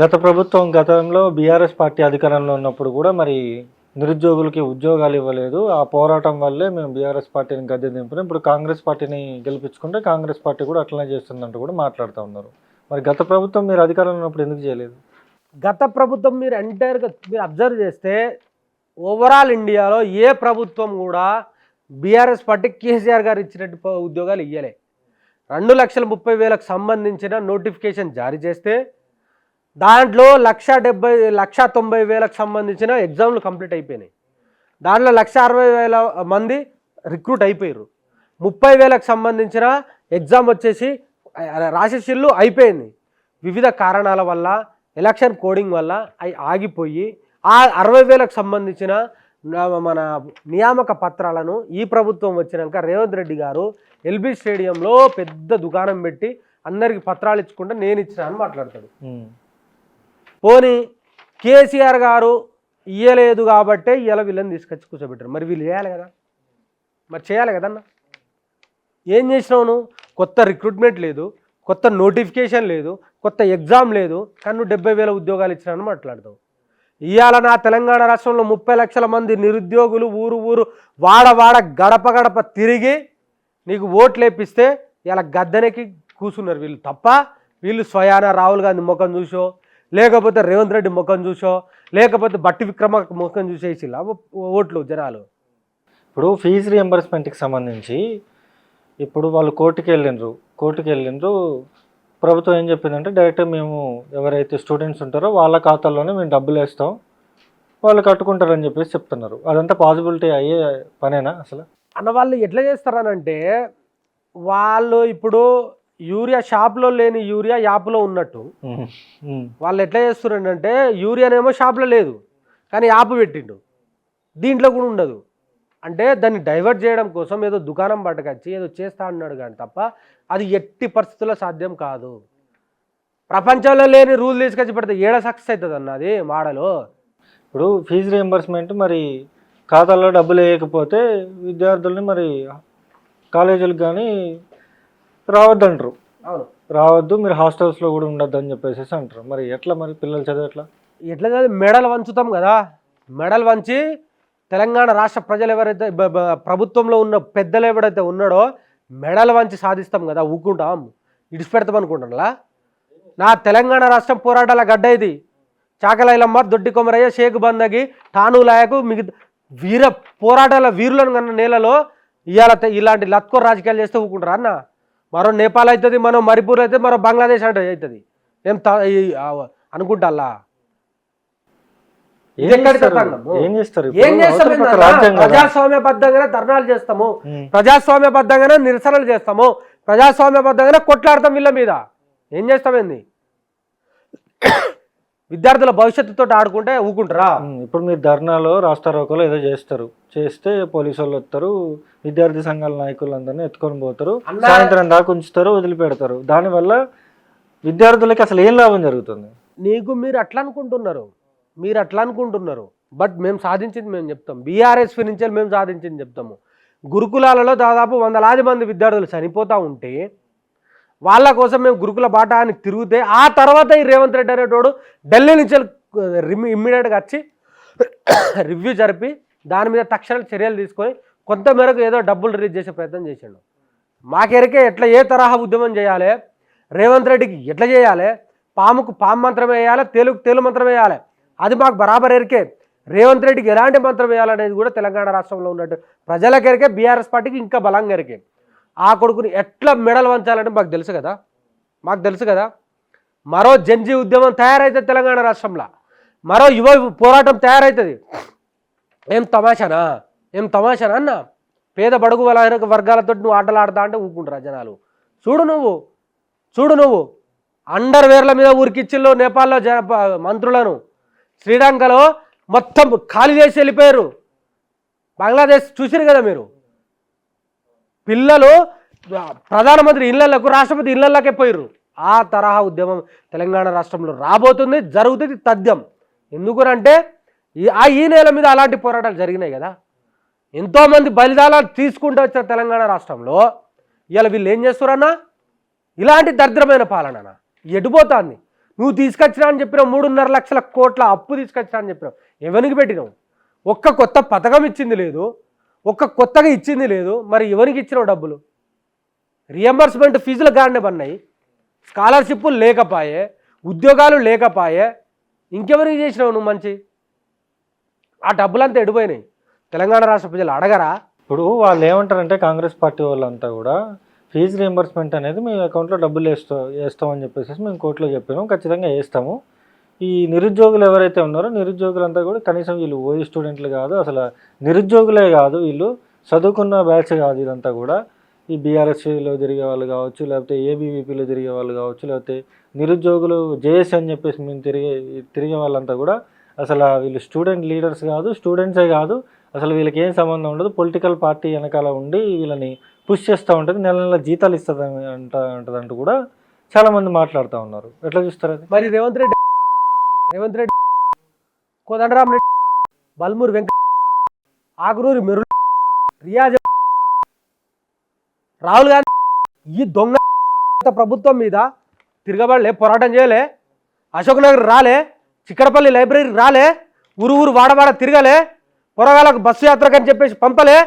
గత ప్రభుత్వం గతంలో బీఆర్ఎస్ పార్టీ అధికారంలో ఉన్నప్పుడు కూడా మరి నిరుద్యోగులకి ఉద్యోగాలు ఇవ్వలేదు. ఆ పోరాటం వల్లే మేము బీఆర్ఎస్ పార్టీని గద్దె దింపినాం. ఇప్పుడు కాంగ్రెస్ పార్టీని గెలిపించుకుంటే కాంగ్రెస్ పార్టీ కూడా అట్లనే చేస్తుందంటూ కూడా మాట్లాడుతూ ఉన్నారు. మరి గత ప్రభుత్వం మీరు అధికారంలో ఉన్నప్పుడు ఎందుకు చేయలేదు? గత ప్రభుత్వం మీరు ఎంటైర్గా మీరు అబ్జర్వ్ చేస్తే ఓవరాల్ ఇండియాలో ఏ ప్రభుత్వం కూడా బీఆర్ఎస్ పార్టీ కేసీఆర్ గారు ఇచ్చినట్టు ఉద్యోగాలు ఇవ్వలే. 2,30,000కు సంబంధించిన నోటిఫికేషన్ జారీ చేస్తే దాంట్లో 1,90,000కు సంబంధించిన ఎగ్జామ్లు కంప్లీట్ అయిపోయినాయి. దాంట్లో 1,60,000 మంది రిక్రూట్ అయిపోయారు. 30,000కు సంబంధించిన ఎగ్జామ్ వచ్చేసి రాసేసిళ్ళు అయిపోయింది. వివిధ కారణాల వల్ల ఎలక్షన్ కోడింగ్ వల్ల అవి ఆగిపోయి ఆ 60,000కు సంబంధించిన మన నియామక పత్రాలను ఈ ప్రభుత్వం వచ్చినాక రేవంత్ రెడ్డి గారు ఎల్బీ స్టేడియంలో పెద్ద దుకాణం పెట్టి అందరికి పత్రాలు ఇచ్చుకుంటే నేను ఇచ్చిన అని మాట్లాడతాడు. పోనీ కేసీఆర్ గారు ఇయ్యలేదు కాబట్టే ఇలా వీళ్ళని తీసుకొచ్చి కూర్చోబెట్టారు. మరి వీళ్ళు చేయాలి కదా, మరి చేయాలి కదన్నా. ఏం చేసినావు నువ్వు? కొత్త రిక్రూట్మెంట్ లేదు, కొత్త నోటిఫికేషన్ లేదు, కొత్త ఎగ్జామ్ లేదు, కానీ నువ్వు 70,000 ఉద్యోగాలు ఇచ్చినాను మాట్లాడతావు. ఇవాళ నా తెలంగాణ రాష్ట్రంలో 30 లక్షల మంది నిరుద్యోగులు ఊరు ఊరు వాడ గడప గడప తిరిగి నీకు ఓట్లు వేపిస్తే ఇలా గద్దెనకి కూర్చున్నారు వీళ్ళు తప్ప. వీళ్ళు స్వయాన రాహుల్ గాంధీ ముఖం చూసో, లేకపోతే రేవంత్ రెడ్డి ముఖం చూసో, లేకపోతే బట్టి విక్రమార్క ముఖం చూసేసి ఓట్లు జనాలు. ఇప్పుడు ఫీజు రియంబర్స్మెంట్కి సంబంధించి ఇప్పుడు వాళ్ళు కోర్టుకి వెళ్ళిండ్రు. ప్రభుత్వం ఏం చెప్పిందంటే డైరెక్ట్ మేము ఎవరైతే స్టూడెంట్స్ ఉంటారో వాళ్ళ ఖాతాల్లోనే మేము డబ్బులు వేస్తాం, వాళ్ళు కట్టుకుంటారని చెప్పేసి చెప్తున్నారు. అదంతా పాసిబిలిటీ అయ్యే పనేనా అసలు? అన్న వాళ్ళు ఎట్లా చేస్తారనంటే వాళ్ళు ఇప్పుడు యూరియా షాప్లో లేని యూరియా యాప్లో ఉన్నట్టు వాళ్ళు ఎట్లా చేస్తున్నారంటే యూరియానేమో షాప్లో లేదు కానీ యాప్ పెట్టిండు, దీంట్లో కూడా ఉండదు. అంటే దాన్ని డైవర్ట్ చేయడం కోసం ఏదో దుకాణం పట్టుకొచ్చి ఏదో చేస్తా అన్నాడు కానీ తప్ప అది ఎట్టి పరిస్థితుల్లో సాధ్యం కాదు. ప్రపంచంలో లేని రూల్ తీసుకొచ్చి పెడితే ఏడ సక్సెస్ అవుతుంది అన్న అది మోడలు. ఇప్పుడు ఫీజు రియంబర్స్మెంట్ మరి ఖాతాల్లో డబ్బులు వేయకపోతే విద్యార్థుల్ని మరి కాలేజీలకు కానీ రావద్దంటారు. అవును, రావద్దు, మీరు హాస్టల్స్లో కూడా ఉండొద్దు అని చెప్పేసి అంటారు. మరి ఎట్లా మరి పిల్లలు చదివి ఎట్లా చదివి మెడలు వంచుతాం కదా. మెడలు వంచి తెలంగాణ రాష్ట్ర ప్రజలు ఎవరైతే ప్రభుత్వంలో ఉన్న పెద్దలు ఎవరైతే ఉన్నాడో మెడలు వంచి సాధిస్తాం కదా, ఊకుంటాం ఇడిచిపెడతాం అనుకుంటున్నా. నా తెలంగాణ రాష్ట్రం పోరాటాల గడ్డ ఇది. చాకలైలమ్మ, దొడ్డి కొమరయ్య, షేక్ బందగి, ఠానూలాయకు మిగతా వీర పోరాటాల వీరులను కన్నా నేలలో ఇవాళ ఇలాంటి లత్కోర్ రాజకీయాలు చేస్తే ఊకుంటారా అన్న? మరో నేపాల్ అవుతుంది, మరో మణిపూర్ అవుతుంది, మరో బంగ్లాదేశ్ అంటే అవుతుంది. ఏం అనుకుంటా ప్రజాస్వామ్యబద్ధంగానే ధర్నాలు చేస్తాము, ప్రజాస్వామ్యబద్ధంగానే నిరసనలు చేస్తాము, ప్రజాస్వామ్యబద్ధంగానే కొట్లాడతాం. వీళ్ళ మీద ఏం చేస్తామేంది? విద్యార్థుల భవిష్యత్తుతో ఆడుకుంటే ఊకుంటారా? ఇప్పుడు మీరు ధర్నాలో రాస్తారోకోలో ఏదో చేస్తే పోలీసు వాళ్ళు వస్తారు, విద్యార్థి సంఘాల నాయకులందరినీ ఎత్తుకొని పోతారు, సాయంత్రం దాకా ఉంచుతారు, వదిలిపెడతారు. దానివల్ల విద్యార్థులకి అసలు ఏం లాభం జరుగుతుంది? మీరు అట్లా అనుకుంటున్నారు. బట్ మేము సాధించింది మేము చెప్తాం. బీఆర్ఎస్ నుంచి మేము సాధించింది చెప్తాము. గురుకులాలలో దాదాపు 100,000 మంది విద్యార్థులు చనిపోతూ ఉంటే వాళ్ళ కోసం మేము గురుకుల బాట అని తిరిగితే ఆ తర్వాత ఈ రేవంత్ రెడ్డి అనేటోడు ఢిల్లీ నుంచి ఇమ్మీడియట్గా వచ్చి రివ్యూ జరిపి దాని మీద తక్షణ చర్యలు తీసుకొని కొంతమేరకు ఏదో డబ్బులు రిలీజ్ చేసే ప్రయత్నం చేసిండు. మాకెరికే ఎట్లా ఏ తరహా ఉద్యమం చేయాలి, రేవంత్ రెడ్డికి ఎట్లా చేయాలి, పాముకు పాము మంత్రం వేయాలి, తేలు మంత్రం వేయాలి, అది మాకు బరాబర్ ఎరికే. రేవంత్ రెడ్డికి ఎలాంటి మంత్రం వేయాలనేది కూడా తెలంగాణ రాష్ట్రంలో ఉన్నట్టు ప్రజలకెరికే, బీఆర్ఎస్ పార్టీకి ఇంకా బలంగా ఎరికే. ఆ కొడుకుని ఎట్లా మెడలు వంచాలంటే మాకు తెలుసు కదా. మరో జంజీ ఉద్యమం తయారైతుంది తెలంగాణ రాష్ట్రంలో, మరో యువ పోరాటం తయారవుతుంది. ఏం తమాషానా అన్న? పేద బడుగు వర్గాలతో నువ్వు ఆటలు ఆడతా అంటే ఊరుకుంటారా జనాలు? చూడు నువ్వు అండర్వేర్ల మీద ఊరికిచ్చిల్లో నేపాల్లో మంత్రులను, శ్రీలంకలో మొత్తం ఖాళీ చేసి వెళ్ళిపోయారు. బంగ్లాదేశ్ చూసిరు కదా మీరు. పిల్లలు ప్రధానమంత్రి ఇళ్లకు, రాష్ట్రపతి ఇళ్లకే పోయారు. ఆ తరహా ఉద్యమం తెలంగాణ రాష్ట్రంలో రాబోతుంది, జరుగుతుంది తథ్యం. ఎందుకనంటే ఈ నేల మీద అలాంటి పోరాటాలు జరిగినాయి కదా. ఎంతోమంది బలిదానాలు తీసుకుంటూ వచ్చారు తెలంగాణ రాష్ట్రంలో. ఇవాళ వీళ్ళు ఏం చేస్తారన్నా? ఇలాంటి దరిద్రమైన పాలన ఎటుపోతాంది? నువ్వు తీసుకొచ్చినా అని చెప్పినావు, 3.5 లక్షల కోట్ల అప్పు తీసుకొచ్చినా అని చెప్పినావు. ఎవరికి పెట్టినావు? ఒక్క కొత్త పథకం ఇచ్చింది లేదు, ఒక్క కొత్తగా ఇచ్చింది లేదు. మరి ఎవరికి ఇచ్చినావు డబ్బులు? రియంబర్స్మెంట్ ఫీజులు గాడినే పన్నాయి, స్కాలర్షిప్లు లేకపాయే, ఉద్యోగాలు లేకపాయే. ఇంకెవరికి చేసినావు నువ్వు మంచి? ఆ డబ్బులంతా ఎడిపోయినాయి. తెలంగాణ రాష్ట్ర ప్రజలు అడగరా? ఇప్పుడు వాళ్ళు ఏమంటారంటే కాంగ్రెస్ పార్టీ వాళ్ళంతా కూడా ఫీజు రియంబర్స్మెంట్ అనేది మీ అకౌంట్లో డబ్బులు వేస్తామని చెప్పేసి మేము కోర్టులో చెప్పాము, ఖచ్చితంగా వేస్తాము. ఈ నిరుద్యోగులు ఎవరైతే ఉన్నారో నిరుద్యోగులంతా కూడా కనీసం వీళ్ళు ఓయి స్టూడెంట్లు కాదు, అసలు నిరుద్యోగులే కాదు, వీళ్ళు చదువుకున్న బ్యాచ్ కాదు. ఇదంతా కూడా ఈ బీఆర్ఎస్లో తిరిగే వాళ్ళు కావచ్చు, లేకపోతే ఏబీవీపీలో తిరిగే వాళ్ళు కావచ్చు, లేకపోతే నిరుద్యోగులు జేఎస్ అని చెప్పేసి మేము తిరిగే వాళ్ళంతా కూడా అసలు వీళ్ళు స్టూడెంట్ లీడర్స్ కాదు, స్టూడెంట్సే కాదు, అసలు వీళ్ళకి ఏం సంబంధం ఉండదు. పొలిటికల్ పార్టీ వెనకాల ఉండి వీళ్ళని పుష్ చేస్తూ ఉంటుంది, నెల నెల జీతాలు ఇస్తుంది అంటదంటూ కూడా చాలామంది మాట్లాడుతూ ఉన్నారు. ఎట్లా చూస్తారు అది? మరి రేవంత్ రెడ్డి, కోదండరామ్ రెడ్డి, బల్మూరి వెంకట, ఆకునూరి మెరు, రియాజ్, రాహుల్ గాంధీ ఈ దొంగ ప్రభుత్వం మీద తిరగబడలే, పోరాటం చేయలే, అశోక్ నగర్ రాలే, చిక్కడపల్లి లైబ్రరీ రాలే, ఊరు వాడవాడ తిరగలే, పొరగాలకు బస్సు యాత్రకు అని చెప్పేసి పంపలే.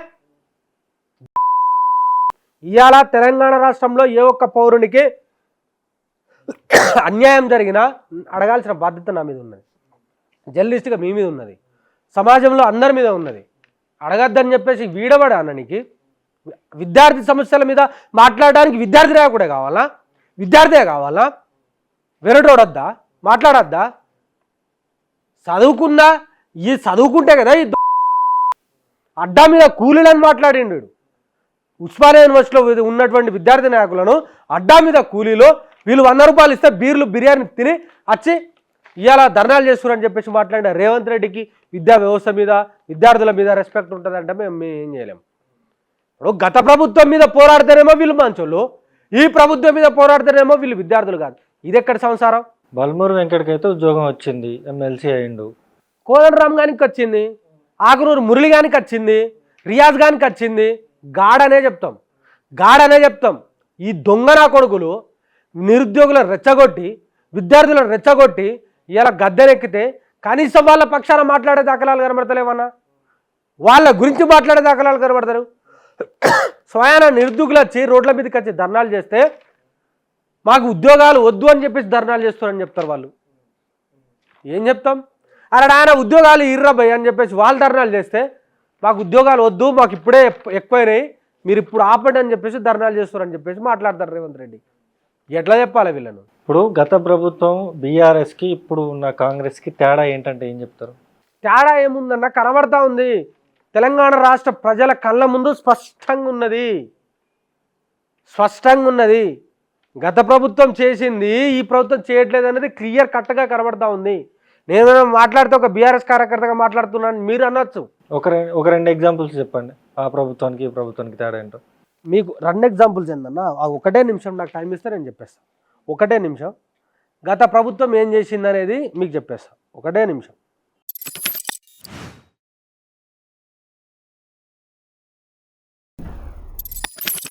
ఇవాళ తెలంగాణ రాష్ట్రంలో ఏ ఒక్క పౌరునికి అన్యాయం జరిగినా అడగాల్సిన బాధ్యత నా మీద ఉన్నది, జర్నలిస్ట్గా మీ మీద ఉన్నది, సమాజంలో అందరి మీద ఉన్నది. అడగద్దని చెప్పేసి వీడబడా అన్ననికి విద్యార్థి సమస్యల మీద మాట్లాడడానికి విద్యార్థి కూడా కావాలా? విద్యార్థే కావాలా? వెరటోడద్దా? మాట్లాడద్దా? చదువుకున్నా ఈ చదువుకుంటే కదా ఈ అడ్డా మీద కూలీలని మాట్లాడిండు. ఉస్మానియా యూనివర్సిటీలో ఉన్నటువంటి విద్యార్థి నాయకులను అడ్డా మీద కూలీలో వీళ్ళు 100 రూపాయలు ఇస్తే బీర్లు బిర్యానీ తిని వచ్చి ఇవాళ ధర్నాలు చేస్తున్నారని చెప్పేసి మాట్లాడిన రేవంత్ రెడ్డికి విద్యా వ్యవస్థ మీద విద్యార్థుల మీద రెస్పెక్ట్ ఉంటుందంటే మేము ఏం చేయలేము. ఇప్పుడు గత ప్రభుత్వం మీద పోరాడితేనేమో వీళ్ళు మంచోళ్ళు, ఈ ప్రభుత్వం మీద పోరాడితేనేమో వీళ్ళు విద్యార్థులు కాదు. ఇది ఎక్కడ సంసారం? బల్మూరు వెంకటకైతే ఉద్యోగం వచ్చింది, ఎమ్మెల్సీ అయిండు. కోదండరామ్ గానికి వచ్చింది, ఆకునూరు మురళి గానికి వచ్చింది, రియాజ్ గానికి వచ్చింది. గాడనే చెప్తాం. ఈ దొంగనా కొడుకులు నిరుద్యోగులను రెచ్చగొట్టి విద్యార్థులను రెచ్చగొట్టి ఇలా గద్దెనెక్కితే కనీసం వాళ్ళ పక్షాన మాట్లాడే దాఖలాలు కనబడతలేమన్నా? వాళ్ళ గురించి మాట్లాడే దాఖలాలు కనబడతారు. స్వయాన నిరుద్యోగులు వచ్చి రోడ్ల మీదకి వచ్చి ధర్నాలు చేస్తే మాకు ఉద్యోగాలు వద్దు అని చెప్పేసి ధర్నాలు చేస్తారని చెప్తారు వాళ్ళు. ఏం చెప్తాం? అలా ఆయన ఉద్యోగాలు ఇర్రబోయ్ అని చెప్పేసి వాళ్ళు ధర్నాలు చేస్తే మాకు ఉద్యోగాలు వద్దు, మాకు ఇప్పుడే ఎక్కువైనాయి, మీరు ఇప్పుడు ఆపండి అని చెప్పేసి ధర్నాలు చేస్తారని చెప్పేసి మాట్లాడతారు రేవంత్ రెడ్డి. ఎట్లా చెప్పాలి వీళ్ళను? ఇప్పుడు గత ప్రభుత్వం బీఆర్ఎస్కి ఇప్పుడు ఉన్న కాంగ్రెస్కి తేడా ఏంటంటే ఏం చెప్తారు? తేడా ఏముందన్న కనబడతా ఉంది. తెలంగాణ రాష్ట్ర ప్రజల కళ్ళ ముందు స్పష్టంగా ఉన్నది. గత ప్రభుత్వం చేసింది ఈ ప్రభుత్వం చేయట్లేదు అనేది క్లియర్ కట్గా కనబడతా ఉంది. నేను మాట్లాడితే ఒక బీఆర్ఎస్ కార్యకర్తగా మాట్లాడుతున్నాను మీరు అనొచ్చు. ఒక రెండు ఎగ్జాంపుల్స్ చెప్పండి, ఆ ప్రభుత్వానికి ఈ ప్రభుత్వానికి తేడా ఏంటో. మీకు 2 ఎగ్జాంపుల్స్ ఏందన్నా, ఒకటే నిమిషం నాకు టైం ఇస్తే నేను చెప్పేస్తాను. ఒకటే నిమిషం గత ప్రభుత్వం ఏం చేసింది అనేది మీకు చెప్పేస్తాను. ఒకటే నిమిషం.